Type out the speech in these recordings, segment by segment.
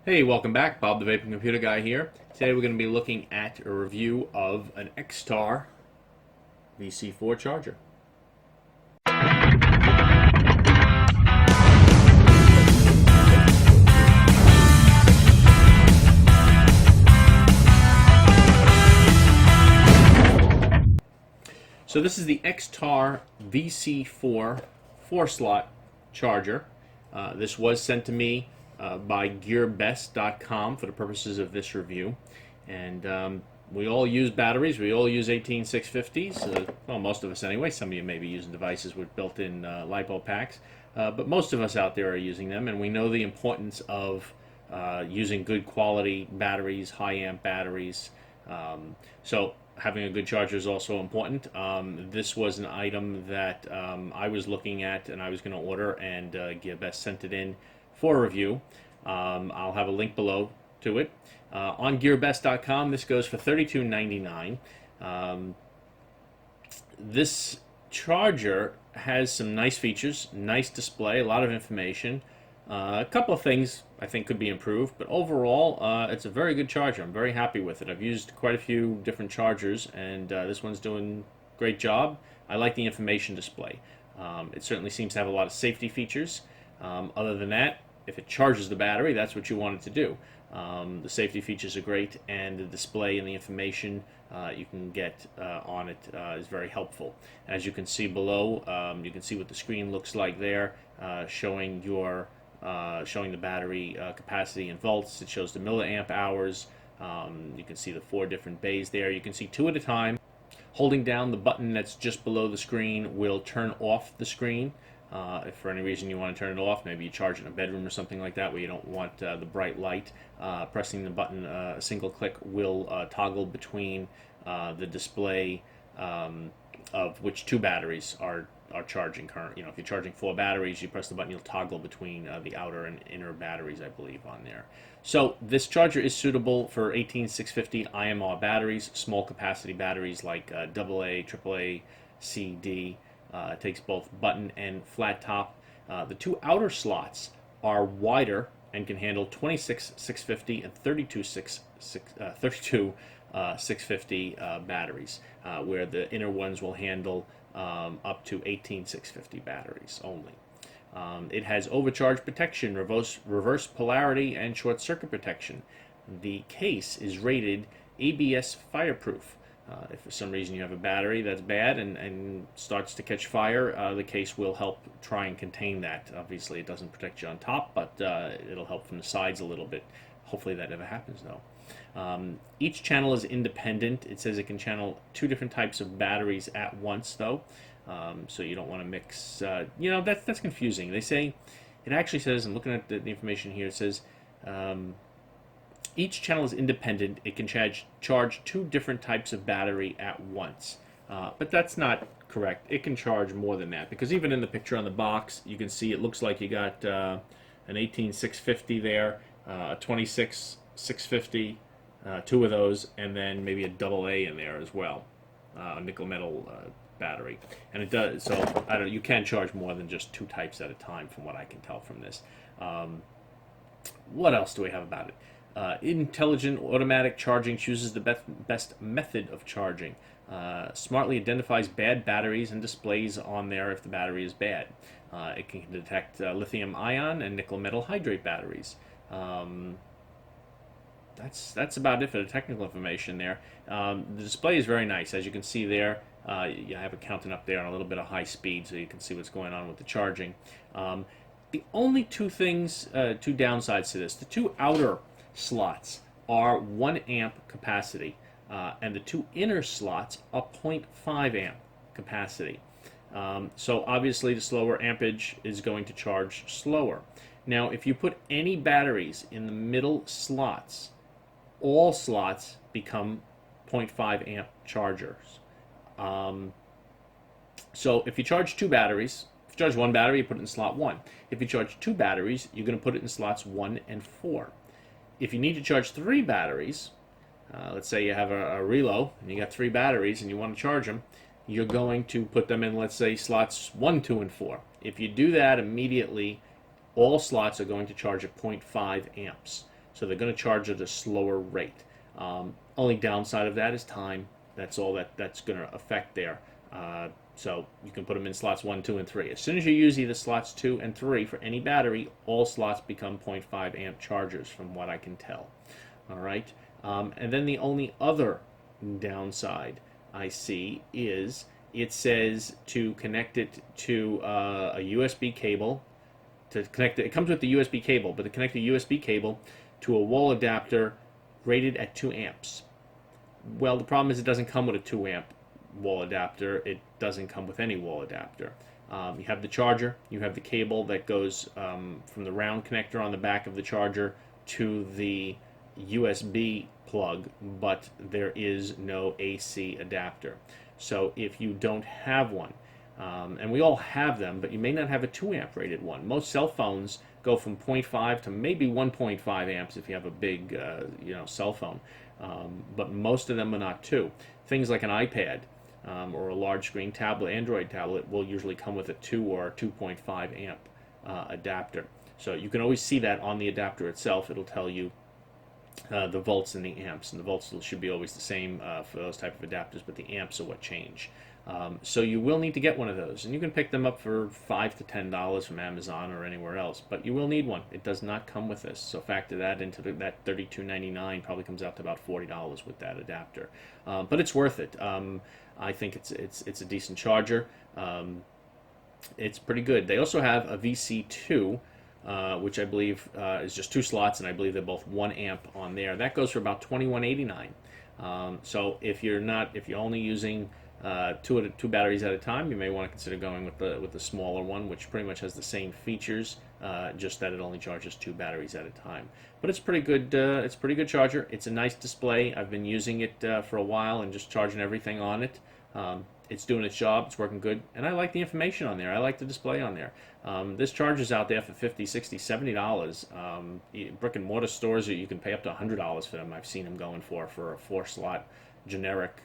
Hey, welcome back. Bob the Vaping Computer Guy here. Today we're going to be looking at a review of an XTAR VC4 charger. So this is the XTAR VC4 4-slot charger. This was sent to me by gearbest.com for the purposes of this review. And we all use batteries. We all use 18650s. Well, most of us anyway. Some of you may be using devices with built-in LiPo packs. But most of us out there are using them, and we know the importance of using good quality batteries, high-amp batteries. So having a good charger is also important. This was an item that I was looking at and I was going to order, and GearBest sent it in for a review. I'll have a link below to it. On gearbest.com, this goes for $32.99. This charger has some nice features, nice display, a lot of information. A couple of things I think could be improved, but overall, it's a very good charger. I'm very happy with it. I've used quite a few different chargers, and this one's doing a great job. I like the information display. It certainly seems to have a lot of safety features. Other than that, if it charges the battery, that's what you want it to do. The safety features are great, and the display and the information you can get on it is very helpful. As you can see below, you can see what the screen looks like there, showing the battery capacity in volts. It shows the milliamp hours. You can see the 4 different bays there. You can see 2 at a time. Holding down the button that's just below the screen will turn off the screen. If for any reason you want to turn it off, maybe you charge it in a bedroom or something like that where you don't want the bright light, pressing the button a single click will toggle between the display of which 2 batteries are charging current. If you're charging 4 batteries, you press the button, you'll toggle between the outer and inner batteries, I believe, on there. So this charger is suitable for 18650 IMR batteries, small capacity batteries like AA, AAA, CD. It takes both button and flat top. The 2 outer slots are wider and can handle 26 650 and 32 650 batteries, where the inner ones will handle up to 18 650 batteries only. It has overcharge protection, reverse polarity, and short circuit protection. The case is rated ABS Fireproof. If for some reason you have a battery that's bad and starts to catch fire, the case will help try and contain that. Obviously, it doesn't protect you on top, but it'll help from the sides a little bit. Hopefully that never happens, though. Each channel is independent. It says it can channel 2 different types of batteries at once, though. So you don't want to mix. That's confusing. They say, it actually says, I'm looking at the information here, it says, each channel is independent. It can charge 2 different types of battery at once. But that's not correct. It can charge more than that, because even in the picture on the box, you can see it looks like you got an 18650 there, a 26 650, 2 of those, and then maybe a AA in there as well, a nickel metal battery. And it does, so you can charge more than just 2 types at a time, from what I can tell from this. What else do we have about it? Intelligent automatic charging chooses the best method of charging. Smartly identifies bad batteries and displays on there if the battery is bad. It can detect lithium ion and nickel metal hydrate batteries. That's about it for the technical information there. The display is very nice. As you can see there, you have it counting up there on a little bit of high speed, so you can see what's going on with the charging. The only 2 downsides to this: the 2 outer slots are 1 amp capacity, and the 2 inner slots are 0.5 amp capacity. So obviously the slower ampage is going to charge slower. Now, if you put any batteries in the middle slots, all slots become 0.5 amp chargers. So if you charge 2 batteries, if you charge 1 battery, you put it in slot 1. If you charge 2 batteries, you're going to put it in slots 1 and 4. If you need to charge 3 batteries, let's say you have a Relo and you got 3 batteries and you want to charge them, you're going to put them in, let's say, slots 1, 2, and 4. If you do that immediately, all slots are going to charge at 0.5 amps. So they're going to charge at a slower rate. Only downside of that is time. That's all that's going to affect there. So you can put them in slots 1, 2, and 3. As soon as you use either slots 2 and 3 for any battery, all slots become 0.5 amp chargers from what I can tell. All right. And then the only other downside I see is it says to connect it to a USB cable. To connect it comes with the USB cable, but to connect the USB cable to a wall adapter rated at 2 amps. Well, the problem is it doesn't come with a 2 amp wall adapter. It doesn't come with any wall adapter. You have the charger, you have the cable that goes from the round connector on the back of the charger to the USB plug, but there is no AC adapter. So if you don't have one, and we all have them, but you may not have a 2 amp rated one. Most cell phones go from 0.5 to maybe 1.5 amps if you have a big cell phone, but most of them are not 2. Things like an iPad or a large screen tablet, Android tablet, will usually come with a 2 or 2.5 amp adapter. So you can always see that on the adapter itself. It'll tell you the volts and the amps, and the volts should be always the same for those type of adapters, but the amps are what change. So you will need to get one of those, and you can pick them up for $5 to $10 from Amazon or anywhere else, but you will need one. It does not come with this, so factor that into that $32.99. Probably comes out to about $40 with that adapter, but it's worth it. I think it's a decent charger. It's pretty good. They also have a VC2, which I believe is just 2 slots, and I believe they're both 1 amp on there. That goes for about $21.89. So if you're only using two batteries at a time, you may want to consider going with the smaller one, which pretty much has the same features, just that it only charges 2 batteries at a time. But it's pretty good. It's a pretty good charger. It's a nice display. I've been using it for a while and just charging everything on it. It's doing its job. It's working good, and I like the information on there. I like the display on there. This charger's out there for $50, $60, $70. Brick and mortar stores, you can pay up to $100 for them. I've seen them going for a 4-slot generic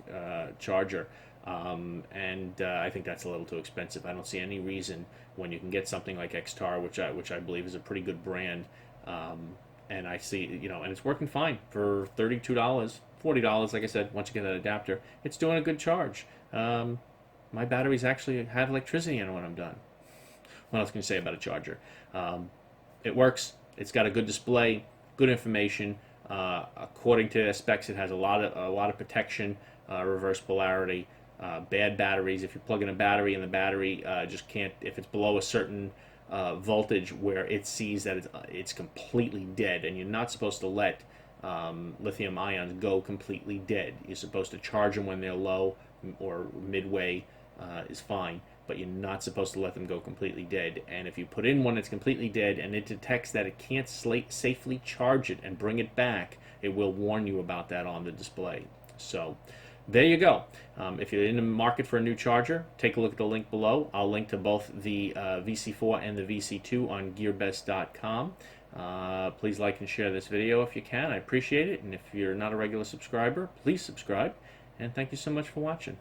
charger. I think that's a little too expensive. I don't see any reason when you can get something like XTAR, which I believe is a pretty good brand, and I see, and it's working fine for $32, $40. Like I said, once you get that adapter, it's doing a good charge. My batteries actually have electricity in it when I'm done. What else can you say about a charger? It works. It's got a good display, good information. According to the specs, it has a lot of protection, reverse polarity. Bad batteries, if you plug in a battery and the battery just can't, if it's below a certain voltage where it sees that it's completely dead, and you're not supposed to let lithium ions go completely dead. You're supposed to charge them when they're low or midway is fine, but you're not supposed to let them go completely dead. And if you put in one that's completely dead and it detects that it can't safely charge it and bring it back, it will warn you about that on the display. So there you go. If you're in the market for a new charger, take a look at the link below. I'll link to both the VC4 and the VC2 on GearBest.com. Please like and share this video if you can. I appreciate it. And if you're not a regular subscriber, please subscribe. And thank you so much for watching.